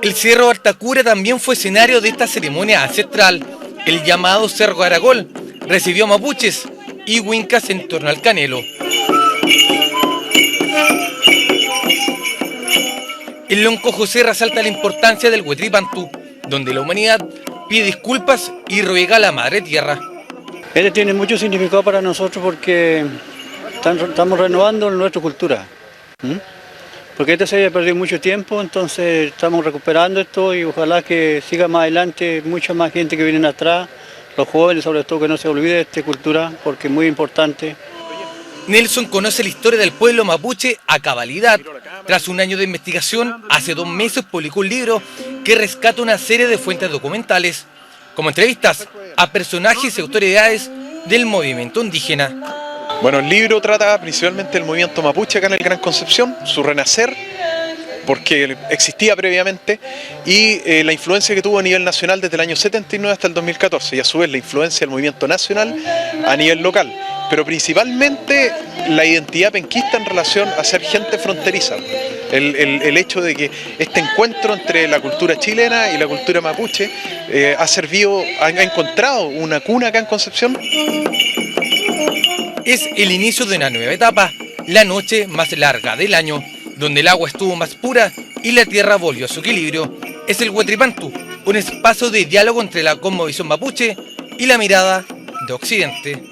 El Cerro Artacura también fue escenario de esta ceremonia ancestral. El llamado Cerro Aragol recibió mapuches y huincas en torno al Canelo. El Lonco José resalta la importancia del Huetripantú, donde la humanidad pide disculpas y ruega a la Madre Tierra. Este tiene mucho significado para nosotros porque estamos renovando nuestra cultura. Porque este se había perdido mucho tiempo, entonces estamos recuperando esto y ojalá que siga más adelante mucha más gente que viene atrás, los jóvenes sobre todo, que no se olvide de esta cultura porque es muy importante. Nelson conoce la historia del pueblo mapuche a cabalidad. Tras un año de investigación, hace 2 meses publicó un libro que rescata una serie de fuentes documentales, como entrevistas a personajes y autoridades del movimiento indígena. Bueno, el libro trata principalmente del movimiento mapuche acá en el Gran Concepción, su renacer, porque existía previamente, y la influencia que tuvo a nivel nacional desde el año 79 hasta el 2014, y a su vez la influencia del movimiento nacional a nivel local, pero principalmente la identidad penquista en relación a ser gente fronteriza. El hecho de que este encuentro entre la cultura chilena y la cultura mapuche ha encontrado una cuna acá en Concepción. Es el inicio de una nueva etapa, la noche más larga del año, donde el agua estuvo más pura y la tierra volvió a su equilibrio. Es el Huetripantú, un espacio de diálogo entre la cosmovisión mapuche y la mirada de Occidente.